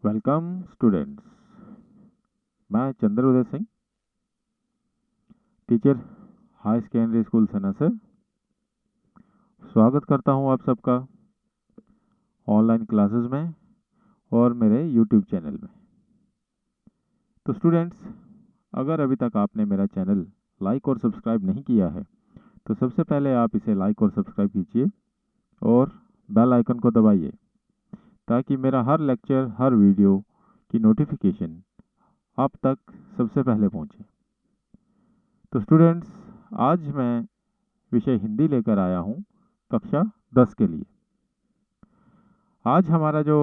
Welcome students. मैं Chandrodaya Singh, teacher, high secondary school Sanasar, स्वागत करता हूं आप सबका ऑनलाइन क्लासेस में और मेरे यूट्यूब चैनल में। तो स्टूडेंट्स, अगर अभी तक आपने मेरा चैनल लाइक और सब्सक्राइब नहीं किया है तो सबसे पहले आप इसे लाइक और सब्सक्राइब कीजिए और बेल आइकन को दबाइए ताकि मेरा हर लेक्चर, हर वीडियो की नोटिफिकेशन आप तक सबसे पहले पहुंचे। तो स्टूडेंट्स, आज मैं विषय हिंदी लेकर आया हूं कक्षा 10 के लिए। आज हमारा जो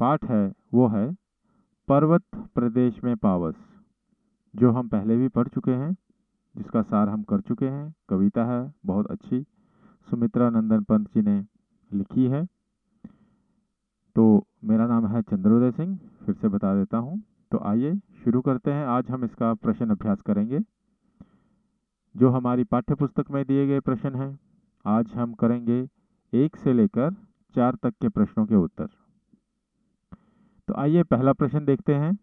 पाठ है वो है पर्वत प्रदेश में पावस, जो हम पहले भी पढ़ चुके हैं, जिसका सार हम कर चुके हैं। कविता है बहुत अच्छी, सुमित्रा नंदन पंत जी ने लिखी है। तो मेरा नाम है चंद्रोदय सिंह, फिर से बता देता हूँ। तो आइए शुरू करते हैं। आज हम इसका प्रश्न अभ्यास करेंगे जो हमारी पाठ्य पुस्तक में दिए गए प्रश्न हैं। आज हम करेंगे 1 से लेकर 4 तक के प्रश्नों के उत्तर। तो आइए पहला प्रश्न देखते हैं।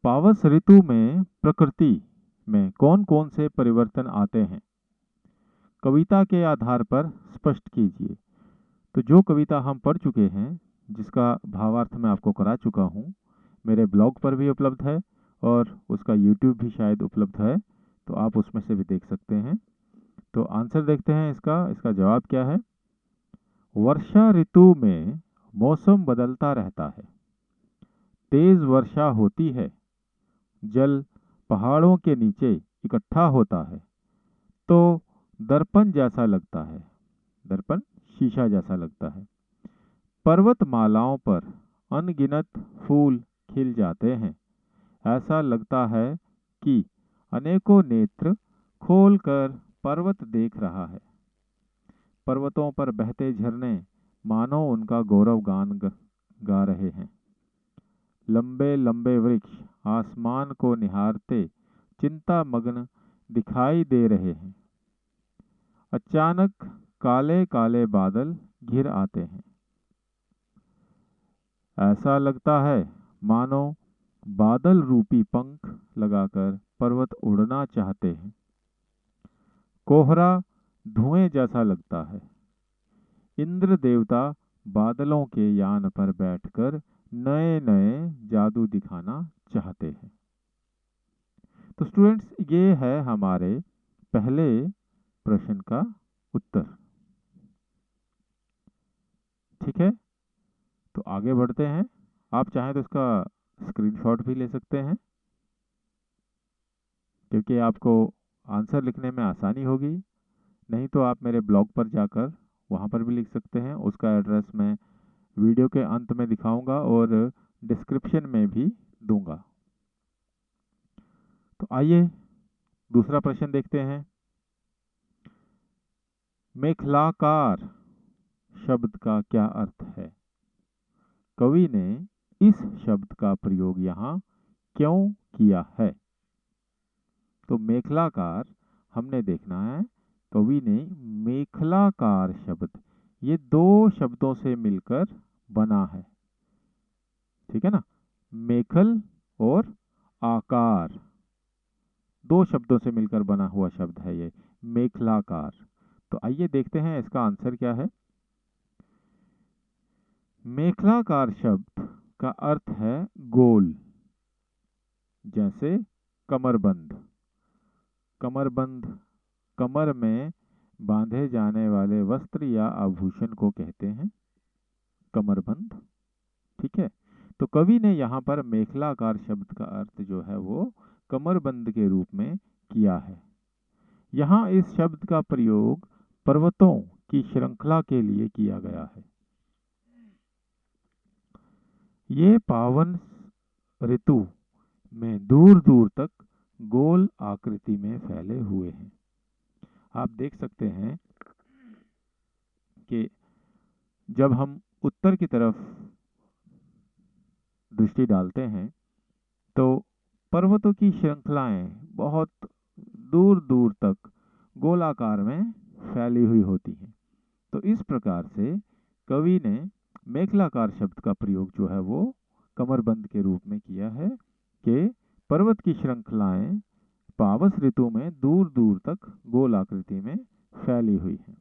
पावस ऋतु में प्रकृति में कौन कौन से परिवर्तन आते हैं? कविता के आधार पर स्पष्ट कीजिए। तो जो कविता हम पढ़ चुके हैं, जिसका भावार्थ मैं आपको करा चुका हूँ, मेरे ब्लॉग पर भी उपलब्ध है और उसका यूट्यूब भी शायद उपलब्ध है, तो आप उसमें से भी देख सकते हैं। तो आंसर देखते हैं इसका जवाब क्या है। वर्षा ऋतु में मौसम बदलता रहता है, तेज वर्षा होती है, जल पहाड़ों के नीचे इकट्ठा होता है तो दर्पण जैसा लगता है, दर्पण शीशा जैसा लगता है। पर्वतमालाओं पर अनगिनत फूल खिल जाते हैं, ऐसा लगता है कि अनेकों नेत्र खोलकर पर्वत देख रहा है। पर्वतों पर बहते झरने मानो उनका गौरव गान गा रहे हैं। लंबे लंबे वृक्ष आसमान को निहारते चिंता मग्न दिखाई दे रहे हैं। अचानक काले काले बादल घिर आते हैं, ऐसा लगता है मानो बादल रूपी पंख लगाकर पर्वत उड़ना चाहते हैं। कोहरा धुएं जैसा लगता है, इंद्र देवता बादलों के यान पर बैठकर नए नए जादू दिखाना चाहते हैं। तो स्टूडेंट्स, ये है हमारे पहले प्रश्न का उत्तर। ठीक है, तो आगे बढ़ते हैं। आप चाहें तो इसका स्क्रीनशॉट भी ले सकते हैं, क्योंकि आपको आंसर लिखने में आसानी होगी। नहीं तो आप मेरे ब्लॉग पर जाकर वहाँ पर भी लिख सकते हैं। उसका एड्रेस मैं वीडियो के अंत में दिखाऊंगा और डिस्क्रिप्शन में भी दूंगा। तो आइए दूसरा प्रश्न देखते हैं। मेखलाकार शब्द का क्या अर्थ है? कवि ने इस शब्द का प्रयोग यहाँ क्यों किया है? तो मेखलाकार हमने देखना है। कवि ने मेखलाकार शब्द, ये दो शब्दों से मिलकर बना है। ठीक है ना, मेखल और आकार, दो शब्दों से मिलकर बना हुआ शब्द है ये मेखलाकार। तो आइए देखते हैं इसका आंसर क्या है। मेखलाकार शब्द का अर्थ है गोल, जैसे कमरबंद। कमरबंद कमर में बांधे जाने वाले वस्त्र या आभूषण को कहते हैं कमरबंद। ठीक है, तो कवि ने यहाँ पर मेखलाकार शब्द का अर्थ जो है वो कमरबंद के रूप में किया है। यहाँ इस शब्द का प्रयोग पर्वतों की श्रृंखला के लिए किया गया है। ये पावन ऋतु में दूर दूर तक गोल आकृति में फैले हुए हैं। आप देख सकते हैं कि जब हम उत्तर की तरफ दृष्टि डालते हैं तो पर्वतों की श्रृंखलाएं बहुत दूर दूर तक गोलाकार में फैली हुई होती हैं। तो इस प्रकार से कवि ने मेखलाकार शब्द का प्रयोग जो है वो कमरबंद के रूप में किया है कि पर्वत की श्रृंखलाएं पावस ऋतु में दूर दूर तक गोल आकृति में फैली हुई हैं।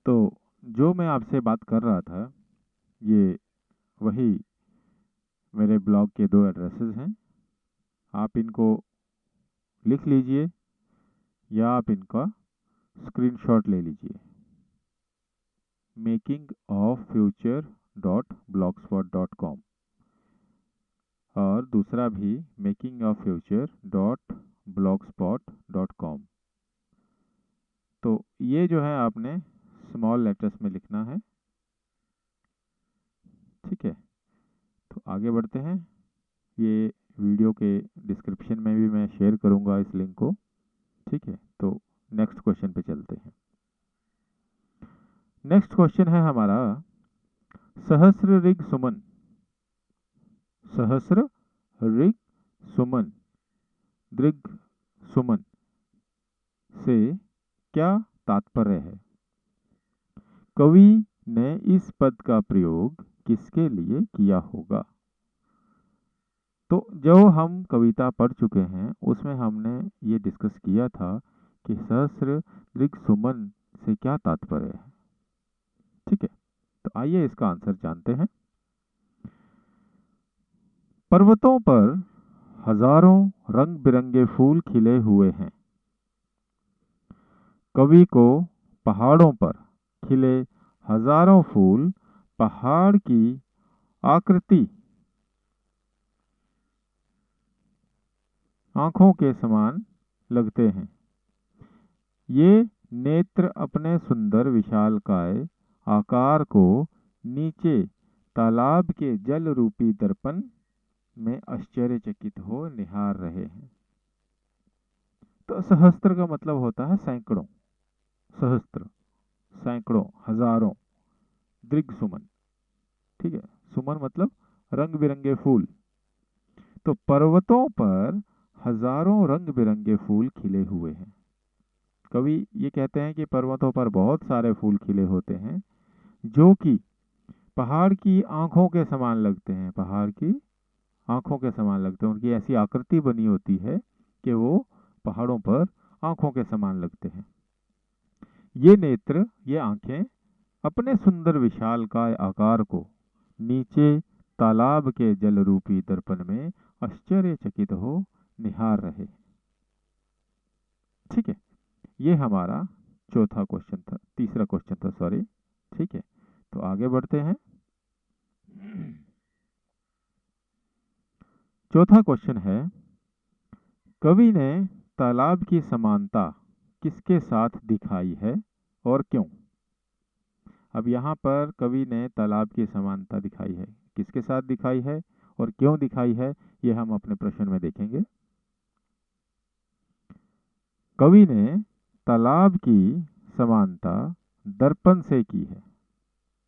तो जो मैं आपसे बात कर रहा था, ये वही मेरे ब्लॉग के 2 एड्रेसेस हैं। आप इनको लिख लीजिए या आप इनका स्क्रीनशॉट ले लीजिए। makingoffuture.blogspot.com और दूसरा भी makingoffuture.blogspot.com। तो ये जो है आपने स्मॉल लेटर्स में लिखना है, ठीक है। तो आगे बढ़ते हैं। ये वीडियो के डिस्क्रिप्शन में भी मैं शेयर करूंगा इस लिंक को, ठीक है। तो नेक्स्ट क्वेश्चन पे चलते हैं। नेक्स्ट क्वेश्चन है हमारा सहस्र ऋग सुमन। सहस्र ऋग सुमन, दृग सुमन से क्या तात्पर्य है? कवि ने इस पद का प्रयोग किसके लिए किया होगा? तो जो हम कविता पढ़ चुके हैं उसमें हमने ये डिस्कस किया था कि सहस्र ऋग सुमन से क्या तात्पर्य है, ठीक है। तो आइए इसका आंसर जानते हैं। पर्वतों पर हजारों रंग बिरंगे फूल खिले हुए हैं। कवि को पहाड़ों पर खिले हजारों फूल पहाड़ की आकृति आंखों के समान लगते हैं। ये नेत्र अपने सुंदर विशालकाय आकार को नीचे तालाब के जल रूपी दर्पण में आश्चर्यचकित हो निहार रहे हैं। तो सहस्त्र का मतलब होता है सैकड़ों, सहस्त्र सैकड़ों, हजारों, दृग सुमन, ठीक है। सुमन मतलब रंग बिरंगे फूल। तो पर्वतों पर हजारों रंग बिरंगे फूल खिले हुए हैं। कवि ये कहते हैं कि पर्वतों पर बहुत सारे फूल खिले होते हैं जो कि पहाड़ की आंखों के समान लगते हैं। पहाड़ की आंखों के समान लगते हैं, उनकी ऐसी आकृति बनी होती है कि वो पहाड़ों पर आंखों के समान लगते हैं। ये नेत्र, ये आंखें अपने सुंदर विशालकाय आकार को नीचे तालाब के जल रूपी दर्पण में आश्चर्यचकित हो निहार रहे हैं, ठीक है। ये हमारा चौथा क्वेश्चन था, तीसरा क्वेश्चन था, सॉरी, ठीक है। तो आगे बढ़ते हैं। चौथा क्वेश्चन है, कवि ने तालाब की समानता किसके साथ दिखाई है और क्यों? अब यहाँ पर कवि ने तालाब की समानता दिखाई है, किसके साथ दिखाई है और क्यों दिखाई है, ये हम अपने प्रश्न में देखेंगे। कवि ने तालाब की समानता दर्पण से की है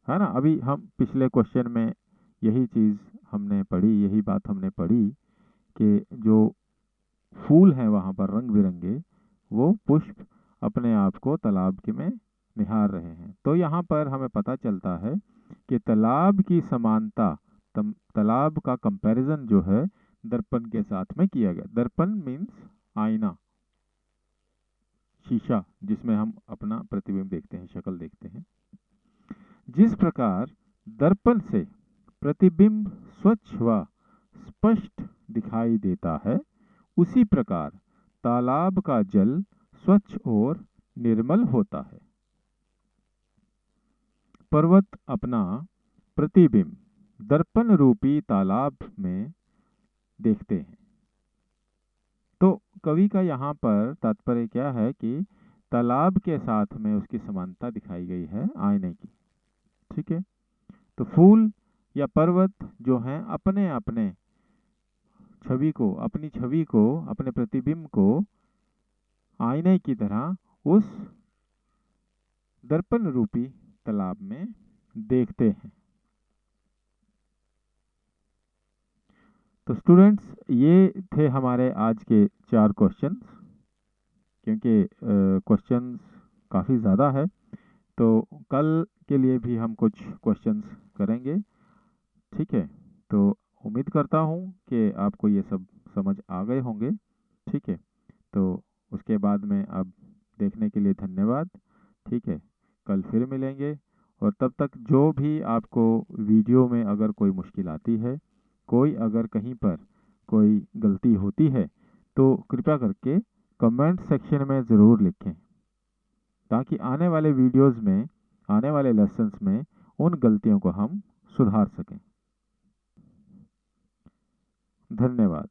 ना। अभी हम पिछले क्वेश्चन में यही चीज हमने पढ़ी, यही बात हमने पढ़ी कि जो फूल हैं वहां पर रंग बिरंगे, वो पुष्प अपने आप को तालाब के में निहार रहे हैं। तो यहाँ पर हमें पता चलता है कि तालाब की समानता, तालाब का कंपैरिजन जो है दर्पण के साथ में किया गया। दर्पण मीन्स आईना, शीशा, जिसमें हम अपना प्रतिबिंब देखते हैं, शक्ल देखते हैं। जिस प्रकार दर्पण से प्रतिबिंब स्वच्छ व स्पष्ट दिखाई देता है, उसी प्रकार तालाब का जल स्वच्छ और निर्मल होता है। पर्वत अपना प्रतिबिंब दर्पण रूपी तालाब में देखते हैं। तो कवि का यहाँ पर तात्पर्य क्या है कि तालाब के साथ में उसकी समानता दिखाई गई है आईने की, ठीक है। तो फूल या पर्वत जो हैं अपने अपने छवि को, अपनी छवि को, अपने प्रतिबिंब को आईने की तरह उस दर्पण रूपी तालाब में देखते हैं। तो स्टूडेंट्स, ये थे हमारे आज के 4 क्वेश्चंस क्योंकि क्वेश्चंस काफ़ी ज़्यादा है। तो कल के लिए भी हम कुछ क्वेश्चंस करेंगे, ठीक है। तो उम्मीद करता हूँ कि आपको ये सब समझ आ गए होंगे, ठीक है। तो उसके बाद में अब देखने के लिए धन्यवाद, ठीक है। कल फिर मिलेंगे, और तब तक जो भी आपको वीडियो में अगर कोई मुश्किल आती है, कोई अगर कहीं पर कोई गलती होती है, तो कृपया करके कमेंट सेक्शन में ज़रूर लिखें, ताकि आने वाले वीडियोस में, आने वाले लेसन्स में उन गलतियों को हम सुधार सकें। धन्यवाद।